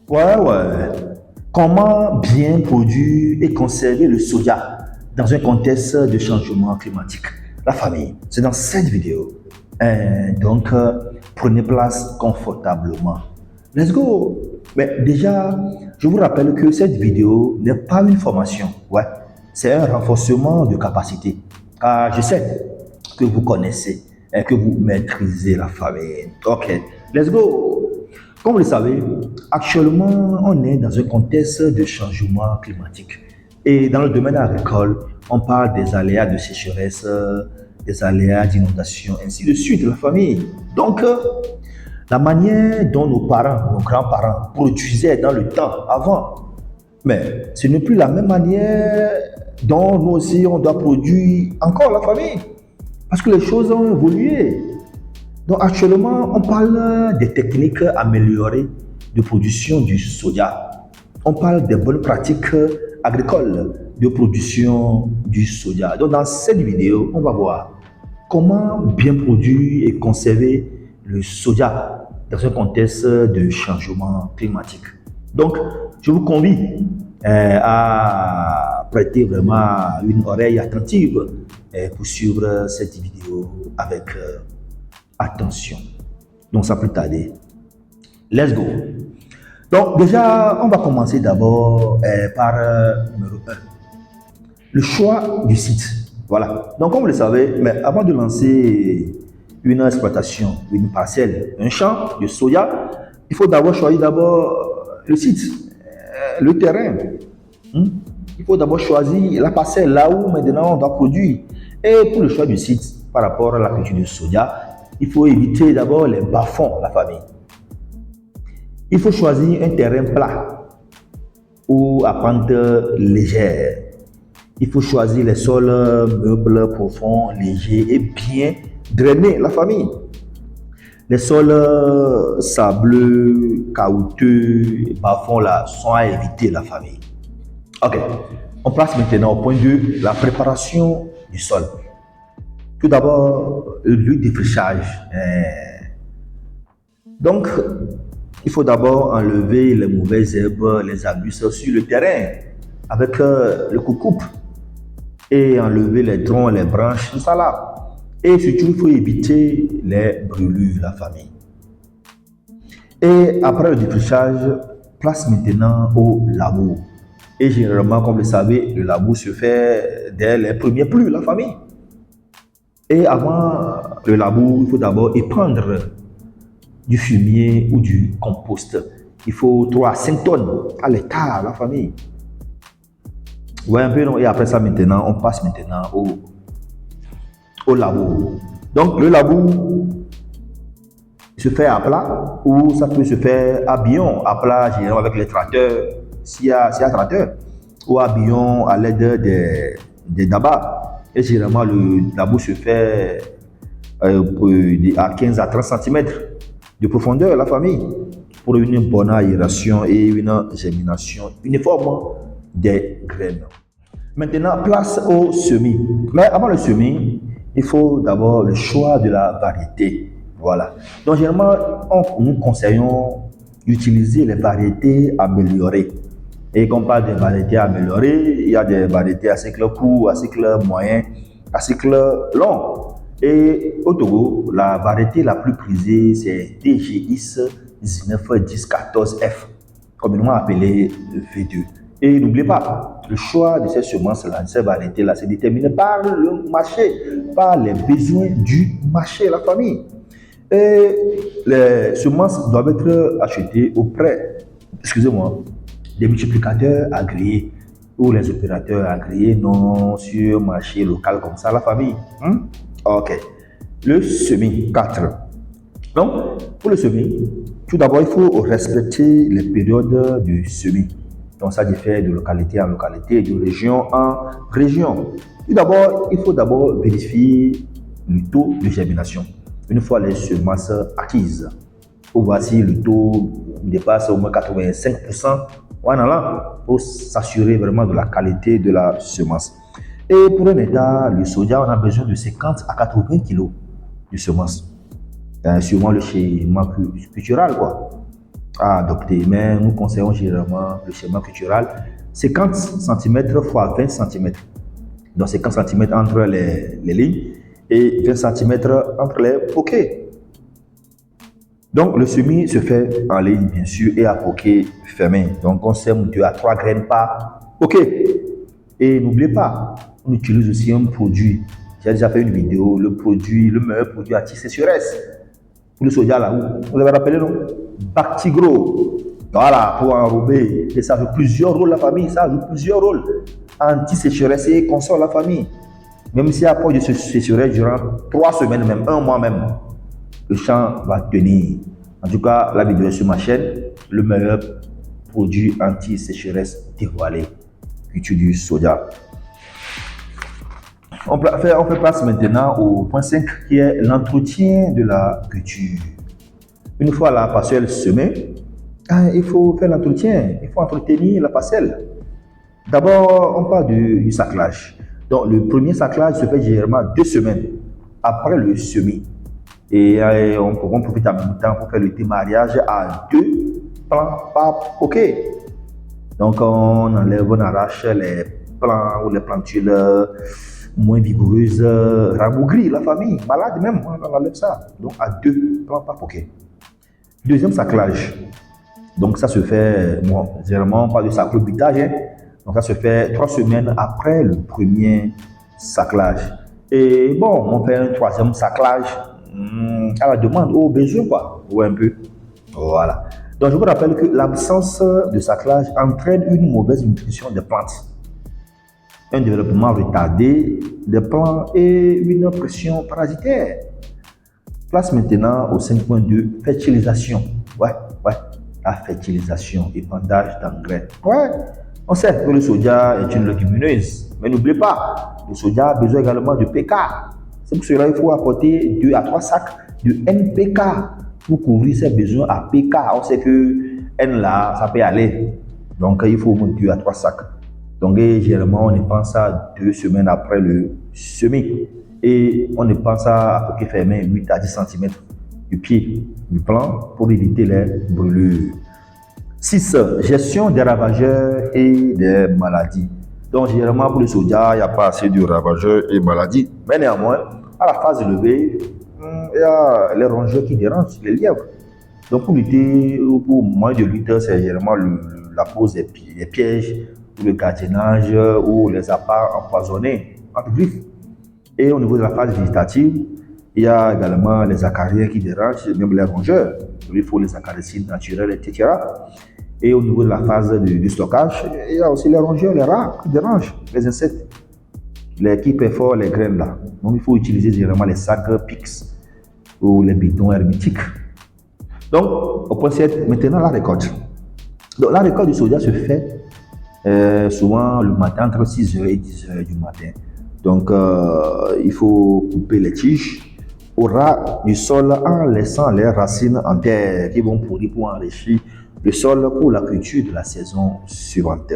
Ouais. Comment bien produire et conserver le soja dans un contexte de changement climatique? La famille, c'est dans cette vidéo. Prenez place confortablement. Let's go! Mais déjà, je vous rappelle que cette vidéo n'est pas une formation. Ouais, c'est un renforcement de capacité. Ah, je sais que vous connaissez et que vous maîtrisez la famille. Ok, let's go! Comme vous le savez, actuellement, on est dans un contexte de changement climatique. Et dans le domaine agricole, on parle des aléas de sécheresse, des aléas d'inondation, ainsi de suite, la famille. La manière dont nos parents, nos grands-parents produisaient dans le temps avant, mais ce n'est plus la même manière dont nous aussi on doit produire encore la famille. Parce que les choses ont évolué. Donc actuellement, on parle des techniques améliorées de production du soja. On parle des bonnes pratiques agricoles de production du soja. Donc dans cette vidéo, on va voir comment bien produire et conserver le soja dans un contexte de changement climatique. Donc, je vous convie à prêter vraiment une oreille attentive pour suivre cette vidéo avec attention. Donc, sans plus tarder, let's go. Donc, déjà, on va commencer d'abord par numéro 1, le choix du site. Voilà. Donc, comme vous le savez, mais avant de lancer une exploitation, une parcelle, un champ de soja, il faut d'abord choisir le site, le terrain. Il faut d'abord choisir la parcelle, là où maintenant on doit produire. Et pour le choix du site, par rapport à la culture de soja, il faut éviter d'abord les bas-fonds, la famille. Il faut choisir un terrain plat ou à pente légère. Il faut choisir les sols meubles profonds, légers et bien drainés, la famille. Les sols sableux, caouteux, bas-fonds là sont à éviter, la famille. Ok, on passe maintenant au point de la préparation du sol. Tout d'abord, le défrichage. Donc, il faut d'abord enlever les mauvaises herbes, les arbustes sur le terrain avec le coupe et enlever les troncs, les branches, tout ça là. Et surtout, il faut éviter les brûlures, la famille. Et après le défrichage, place maintenant au labour. Et généralement, comme vous le savez, le labour se fait dès les premiers pluies, la famille. Et avant le labour, il faut d'abord épandre du fumier ou du compost. Il faut 3 à 5 tonnes à l'hectare, la famille. Ouais, un peu, non? Et après ça, maintenant, on passe maintenant au labour. Donc, le labour se fait à plat ou ça peut se faire à billon, à plat, généralement avec les tracteurs, s'il y a tracteur, ou à billon à l'aide des dabas. Et généralement, le labour se fait à 15 à 30 cm de profondeur, la famille, pour une bonne aération et une germination uniforme des graines. Maintenant, place au semis. Mais avant le semis, il faut d'abord le choix de la variété. Voilà. Donc, généralement, nous conseillons d'utiliser les variétés améliorées. Et quand on parle des variétés améliorées, il y a des variétés à cycle court, à cycle moyen, à cycle long. Et au Togo, la variété la plus prisée, c'est DGX 191014F, communément appelé V2. Et n'oubliez pas, le choix de ces semences-là, de ces variétés-là, c'est déterminé par le marché, par les besoins du marché, la famille. Et les semences doivent être achetées auprès, des multiplicateurs agréés ou les opérateurs agréés, non sur marché local comme ça, la famille. Ok. Le semis 4. Donc, pour le semis, tout d'abord, il faut respecter les périodes du semis. Donc, ça diffère de localité en localité, de région en région. Tout d'abord, il faut d'abord vérifier le taux de germination. Une fois les semences acquises, pour voir si le taux dépasse au moins 85%, voilà, pour s'assurer vraiment de la qualité de la semence. Et pour un hectare, le soja, on a besoin de 50 à 80 kg de semences. Sûrement le schéma cultural quoi, à adopter. Mais nous conseillons généralement le schéma cultural 50 cm x 20 cm. Donc 50 cm entre les lignes et 20 cm entre les poquets. Donc le semis se fait en ligne bien sûr et à poquet fermé. Donc on sème 2 à 3 graines par poquet. Et n'oubliez pas, on utilise aussi un produit. J'ai déjà fait une vidéo, le meilleur produit anti-sécheresse pour le soja là, vous avez rappelé non? Bactigro. Voilà, pour enrober. Et ça joue plusieurs rôles la famille, ça joue plusieurs rôles. Anti-sécheresse et console la famille. Même si après de sécheresse durant 3 semaines, même 1 mois même, le champ va tenir. En tout cas, la vidéo est sur ma chaîne, le meilleur produit anti-sécheresse dévoilé, culture du soja. On fait place maintenant au point 5 qui est l'entretien de la culture. Une fois la parcelle semée, il faut faire l'entretien, il faut entretenir la parcelle. D'abord, on parle du saclage. Donc, le premier saclage se fait généralement 2 semaines après le semis. Et on profite en même temps pour faire le démarrage à 2 plants par poquet. Donc, on arrache les plants ou les plantules moins vigoureuses, rabougries, la famille, malade même, on enlève ça. Donc, à 2 plants par poquet. Deuxième saclage. Donc, ça se fait, bon, généralement, on parle de saclobutage, hein. Donc, ça se fait 3 semaines après le premier saclage. Et bon, on fait un 3e saclage à la demande, au besoin, quoi. Ou un peu. Voilà. Donc, je vous rappelle que l'absence de saclage entraîne une mauvaise nutrition des plantes, un développement retardé des plants et une pression parasitaire. Place maintenant au 5.2, fertilisation. Ouais. La fertilisation, épandage d'engrais. Ouais. On sait que le soja est une légumineuse, mais n'oubliez pas, le soja a besoin également de PK. C'est pour cela qu'il faut apporter 2 à 3 sacs de NPK pour couvrir ses besoins à PK. On sait que N là, ça peut aller. Donc il faut 2 à 3 sacs. Donc généralement, on y pense à 2 semaines après le semis. Et on y pense à poquet fermé 8 à 10 cm du pied du plant pour éviter les brûlures. 6. Gestion des ravageurs et des maladies. Donc, généralement, pour le soja, il n'y a pas assez de ravageurs et maladies. Mais néanmoins, à la phase élevée, il y a les rongeurs qui dérangent, les lièvres. Donc, pour lutter, pour moins de lutte, c'est généralement la pose des pièges, ou le gardiennage, ou les appâts empoisonnés entre griffes. Et au niveau de la phase végétative, il y a également les acariens qui dérangent, même les rongeurs. Il faut les acaricides naturels, etc. Et au niveau de la phase du stockage, il y a aussi les rongeurs, les rats qui dérangent, les insectes, qui perforent les graines là. Donc il faut utiliser généralement les sacs PIX ou les bidons hermétiques. Donc, au point 7, maintenant la récolte. Donc la récolte du soja se fait souvent le matin entre 6h et 10h du matin. Donc il faut couper les tiges au ras du sol en laissant les racines en terre qui vont pourrir pour enrichir le sol pour la culture de la saison suivante.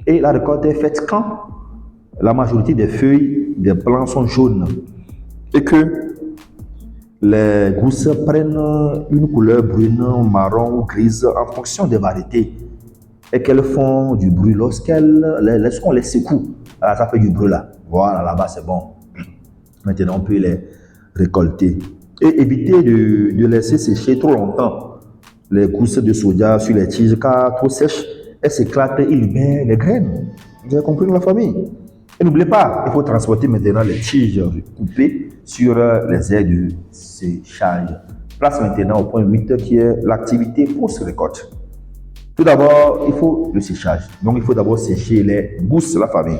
Et la récolte est faite quand la majorité des feuilles des plants sont jaunes et que les gousses prennent une couleur brune, marron ou grise en fonction des variétés et qu'elles font du bruit lorsqu'on les secoue. Alors, ça fait du bruit là. Voilà, là-bas c'est bon. Maintenant on peut les récolter et éviter de laisser sécher trop longtemps les gousses de soja sur les tiges car trop sèches, elles s'éclatent et libèrent les graines. Vous avez compris la famille? Et n'oubliez pas, il faut transporter maintenant les tiges coupées sur les aires de séchage. Place maintenant au point 8 qui est l'activité post-récolte. Tout d'abord, il faut le séchage. Donc il faut d'abord sécher les gousses, la famille.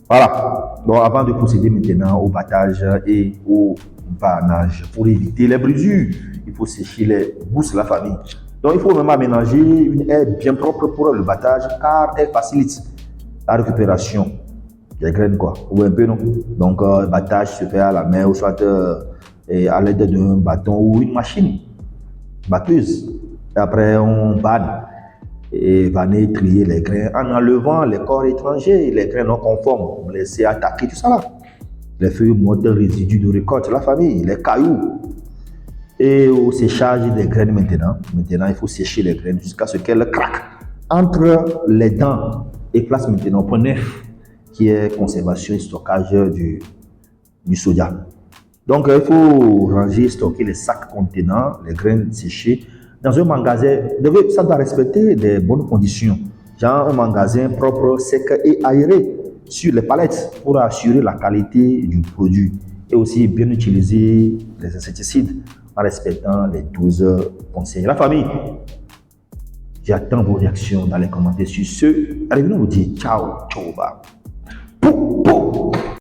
Voilà. Donc avant de procéder maintenant au battage et au vannage pour éviter les brisures, il faut sécher les gousses, la famille. Donc il faut même aménager une aire bien propre pour le battage car elle facilite la récupération des graines quoi. Ou un peu non. Donc le battage se fait à la main ou soit à l'aide d'un bâton ou une machine batteuse. Et après on vanne et vanner, trier les grains en enlevant les corps étrangers, les grains non conformes, laisser attaquer tout ça là. les feuilles mortes, résidus de récolte, la famille, les cailloux. Et au séchage des graines maintenant, il faut sécher les graines jusqu'à ce qu'elles craquent entre les dents. Et place maintenant au point 9, qui est conservation et stockage du soja. Donc, il faut ranger et stocker les sacs contenant les graines séchées dans un magasin. Ça doit respecter des bonnes conditions. Genre un magasin propre, sec et aéré sur les palettes pour assurer la qualité du produit. Et aussi bien utiliser les insecticides en respectant les 12 conseils. La famille, j'attends vos réactions dans les commentaires sur ce. Allez, nous vous dire ciao, ciao, bye.